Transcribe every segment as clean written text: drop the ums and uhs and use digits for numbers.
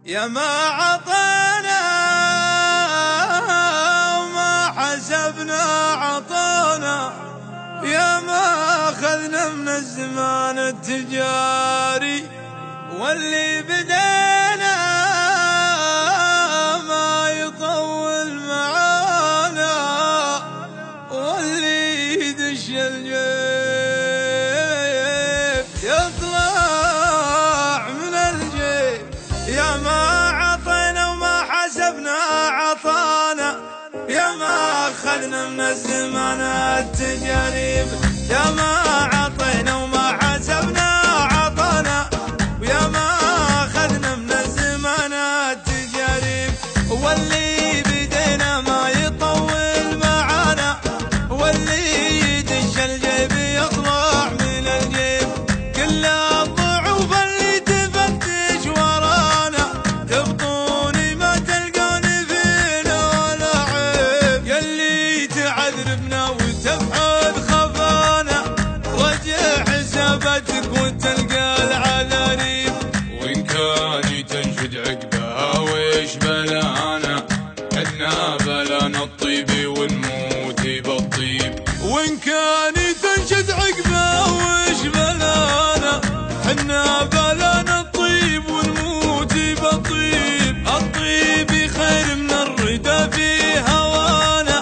يا ما عطانا وما حسبنا عطانا، يا ما أخذنا من الزمان التجاري، واللي بدينا ما يطول معانا، واللي يدش الجيب يطلع من الجيب. يا ما عطينا وما حسبنا عطانا، يا ما أخذنا من الزمان التجارب. يا ما عطينا وما حسبنا عطانا، ويا ما أخذنا من الزمان التجارب، واللي بدينا ما يطول معانا، واللي يدش الجيب يطلع من الجيب. كل الضعوف اللي تفتش ورانا، تبطوني ما تلقوني فينا ولا عيب. يلي تعذربنا وتبحث خفانا، رجع حساباتك وتلقى العذاريب. وإن كان تنشد عقبها ويش بلانا، حنا بلانا الطيب ونموت بالطيب. وإن كان تنشد عقبها ويش بلانا، حنا بلانا الطيب ونموت بالطيب. الطيب خير من الردى في هوانا،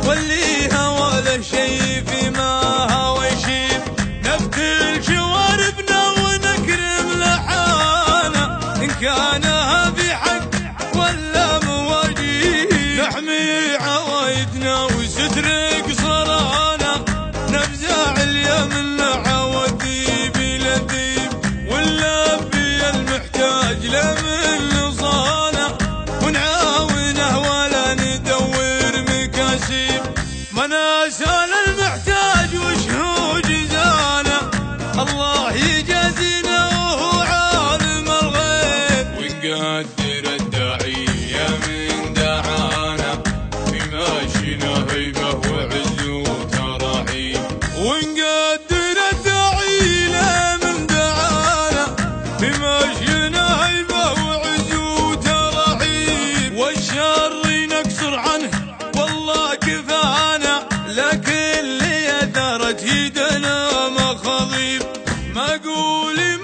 واللي هوى له شي فيما هوى يشيب. نبتل شواربنا ونكرم لحانا، إن كانها في حق ولا مواجيب. نحمي عوايدنا وستر قصرانا، نفزع اليمن عوذيب لذيب. ونلبي المحتاج لمن نصانا، ونعاونه ولا ندور مكاسيب. مناسال المحتاج وشهو جزانا، الله يجازينا وهو عالم الغيب. ونقدر الداعية من دعانا، في ماشينا هيبة وعز وتراحيب. ونقدر الداعي له من دعانا، بمشينا هيبة وعز وترحيب. والشر نكسر عنه والله كفانا، لكن اللي اثرت يدنا مخاضيب. ما قولي